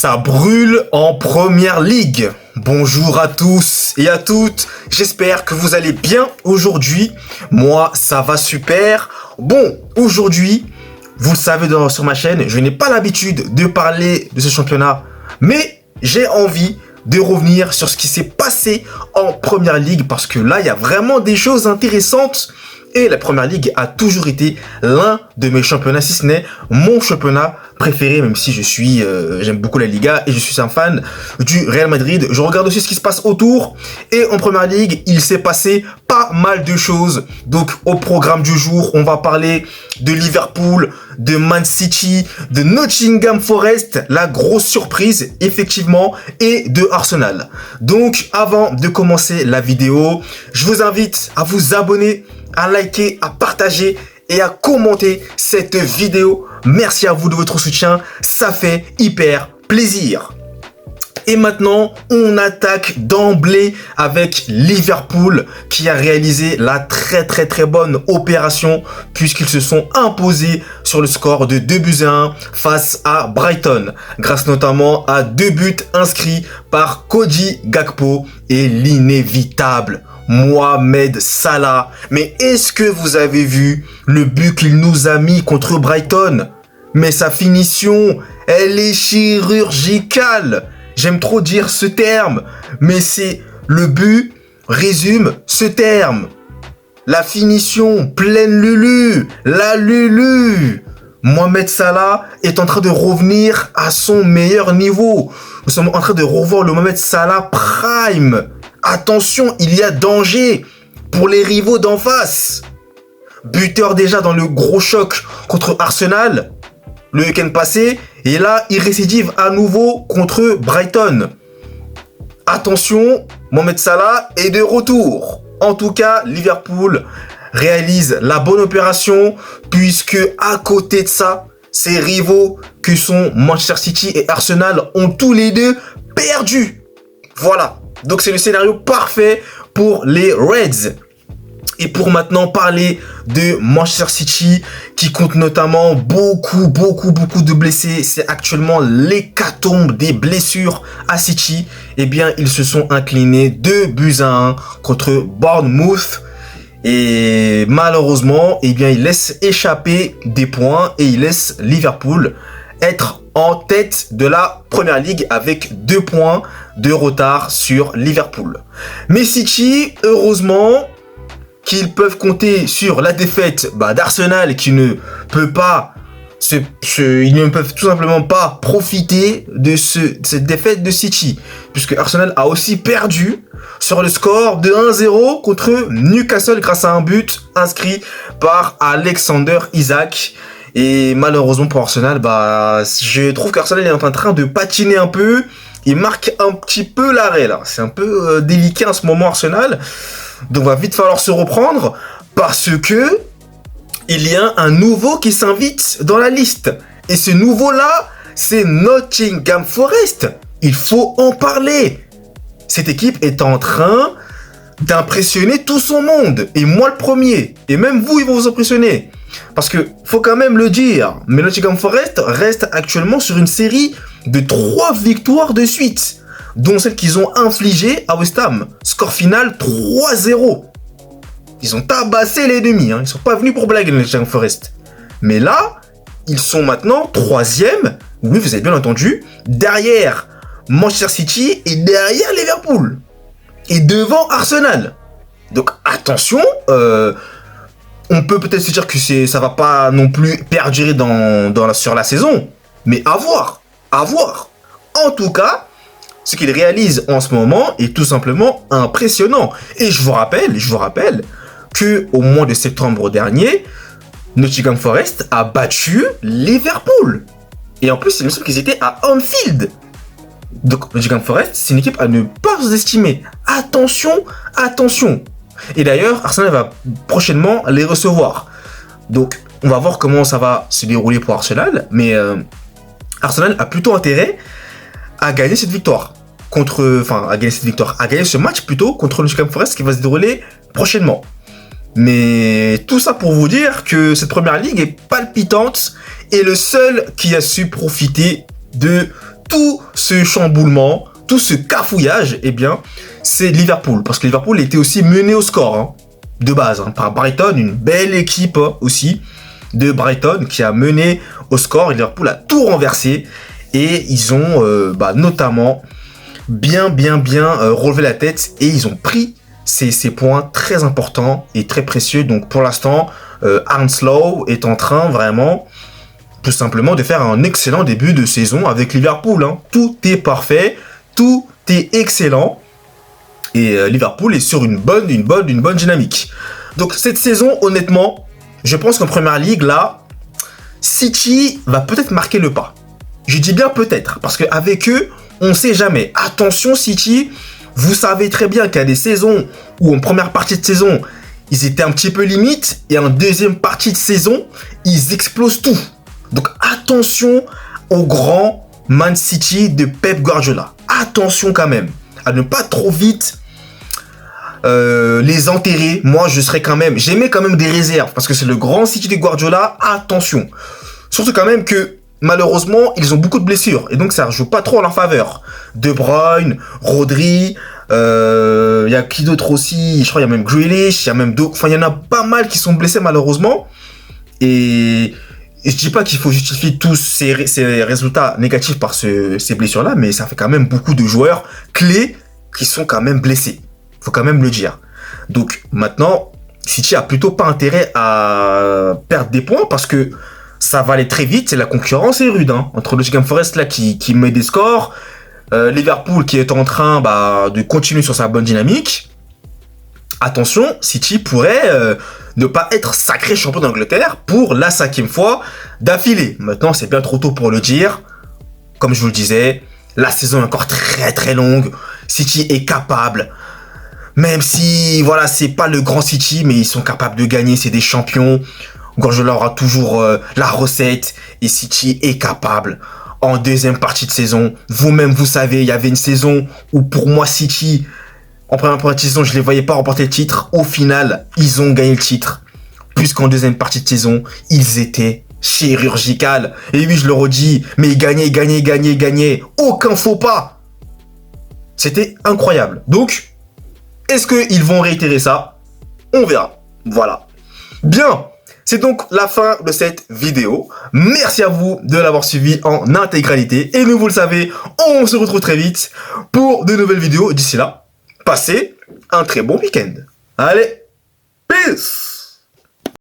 Ça brûle en première ligue. Bonjour à tous et à toutes. J'espère que vous allez bien aujourd'hui. Moi, ça va super. Bon, aujourd'hui, vous le savez sur ma chaîne, je n'ai pas l'habitude de parler de ce championnat, mais j'ai envie de revenir sur ce qui s'est passé en première ligue parce que là, il y a vraiment des choses intéressantes. Et la Première Ligue a toujours été l'un de mes championnats, si ce n'est mon championnat préféré, même si j'aime beaucoup la Liga et je suis un fan du Real Madrid. Je regarde aussi ce qui se passe autour et en Première Ligue, il s'est passé pas mal de choses. Donc au programme du jour, on va parler de Liverpool, de Man City, de Nottingham Forest, la grosse surprise effectivement, et de Arsenal. Donc avant de commencer la vidéo, je vous invite à vous abonner, à liker, à partager et à commenter cette vidéo. Merci à vous de votre soutien, ça fait hyper plaisir. Et maintenant, on attaque d'emblée avec Liverpool qui a réalisé la très bonne opération puisqu'ils se sont imposés sur le score de 2-1 face à Brighton, grâce notamment à 2 buts inscrits par Cody Gakpo et l'inévitable Mohamed Salah. Mais est-ce que vous avez vu le but qu'il nous a mis contre Brighton? Mais sa finition, elle est chirurgicale. J'aime trop dire ce terme, mais c'est le but résume ce terme. La finition pleine Lulu, la Lulu. Mohamed Salah est en train de revenir à son meilleur niveau. Nous sommes en train de revoir le Mohamed Salah Prime. Attention, il y a danger pour les rivaux d'en face. Buteur déjà dans le gros choc contre Arsenal le week-end passé. Et là, il récidive à nouveau contre Brighton. Attention, Mohamed Salah est de retour. En tout cas, Liverpool réalise la bonne opération puisque à côté de ça, ses rivaux que sont Manchester City et Arsenal ont tous les deux perdu. Voilà. Donc c'est le scénario parfait pour les Reds. Et pour maintenant parler de Manchester City qui compte notamment beaucoup de blessés. C'est actuellement l'hécatombe des blessures à City. Eh bien, ils se sont inclinés 2-1 contre Bournemouth. Et malheureusement, eh bien, ils laissent échapper des points et ils laissent Liverpool être en tête de la Première Ligue avec 2 points de retard sur Liverpool. Mais City, heureusement qu'ils peuvent compter sur la défaite d'Arsenal qui ne peut pas ils ne peuvent tout simplement pas profiter de cette défaite de City puisque Arsenal a aussi perdu sur le score de 1-0 contre Newcastle grâce à un but inscrit par Alexander Isak. Et malheureusement pour Arsenal, je trouve qu'Arsenal est en train de patiner un peu. Il marque un petit peu l'arrêt là. C'est un peu délicat en ce moment Arsenal. Donc va vite falloir se reprendre parce que il y a un nouveau qui s'invite dans la liste. Et ce nouveau là, c'est Nottingham Forest. Il faut en parler. Cette équipe est en train d'impressionner tout son monde. Et moi le premier. Et même vous, ils vont vous impressionner. Parce que, faut quand même le dire, mais Nottingham Forest reste actuellement sur une série de 3 victoires de suite, dont celle qu'ils ont infligée à West Ham. Score final 3-0. Ils ont tabassé l'ennemi, ils sont pas venus pour blaguer, Nottingham Forest. Mais là, ils sont maintenant 3e, oui, vous avez bien entendu, derrière Manchester City et derrière Liverpool. Et devant Arsenal. Donc attention, on peut peut-être se dire que ça va pas non plus perdurer sur la saison. Mais à voir. En tout cas, ce qu'il réalise en ce moment est tout simplement impressionnant. Et je vous rappelle que au mois de septembre dernier, Nottingham Forest a battu Liverpool. Et en plus, il me semble qu'ils étaient à Anfield. Donc Nottingham Forest, c'est une équipe à ne pas sous-estimer. Attention. Et d'ailleurs, Arsenal va prochainement les recevoir. Donc, on va voir comment ça va se dérouler pour Arsenal. Mais Arsenal a plutôt intérêt à gagner cette victoire. À gagner ce match plutôt contre le Nottingham Forest qui va se dérouler prochainement. Mais tout ça pour vous dire que cette Première Ligue est palpitante et le seul qui a su profiter de tout ce chamboulement, tout ce cafouillage, eh bien, c'est Liverpool. Parce que Liverpool était aussi mené au score, hein, de base, hein, par Brighton, une belle équipe aussi de Brighton qui a mené au score. Et Liverpool a tout renversé et ils ont notamment bien relevé la tête et ils ont pris ces points très importants et très précieux. Donc pour l'instant, Arne Slot est en train vraiment tout simplement de faire un excellent début de saison avec Liverpool, hein. Tout est parfait, tout est excellent et Liverpool est sur une bonne dynamique. Donc cette saison, honnêtement, je pense qu'en Première Ligue, là, City va peut-être marquer le pas. Je dis bien peut-être, parce qu'avec eux, on ne sait jamais. Attention City, vous savez très bien qu'il y a des saisons où en première partie de saison, ils étaient un petit peu limite, et en deuxième partie de saison, ils explosent tout. Donc attention au grand Man City de Pep Guardiola. Attention quand même, à ne pas trop vite les enterrer. Moi, j'aimais quand même des réserves, parce que c'est le grand City de Guardiola. Attention. Surtout quand même que, malheureusement, ils ont beaucoup de blessures, et donc ça ne joue pas trop en leur faveur. De Bruyne, Rodri, y a qui d'autre aussi, je crois il y a même Grealish, il y a même d'autres, enfin il y en a pas mal qui sont blessés malheureusement, et je dis pas qu'il faut justifier tous ces résultats négatifs par ces blessures là, mais ça fait quand même beaucoup de joueurs clés qui sont quand même blessés, faut quand même le dire. Donc maintenant, City a plutôt pas intérêt à perdre des points, parce que ça va aller très vite, et la concurrence est rude, hein, entre Nottingham Forest là qui met des scores, Liverpool qui est en train de continuer sur sa bonne dynamique. Attention, City pourrait ne pas être sacré champion d'Angleterre pour la 5e fois d'affilée. Maintenant, c'est bien trop tôt pour le dire. Comme je vous le disais, la saison est encore très longue. City est capable, même si voilà, c'est pas le grand City, mais ils sont capables de gagner, c'est des champions. Guardiola aura toujours la recette, et City est capable. En deuxième partie de saison, vous-même vous savez, il y avait une saison où pour moi City, en première partie de saison, je les voyais pas remporter le titre. Au final, ils ont gagné le titre, puisqu'en deuxième partie de saison, ils étaient chirurgicales. Et oui, je le redis, mais ils gagnaient, aucun faux pas. C'était incroyable. Donc, est-ce qu'ils vont réitérer ça? On verra. Voilà. Bien. C'est donc la fin de cette vidéo. Merci à vous de l'avoir suivi en intégralité. Et nous, vous le savez, on se retrouve très vite pour de nouvelles vidéos. D'ici là, passez un très bon week-end. Allez, peace!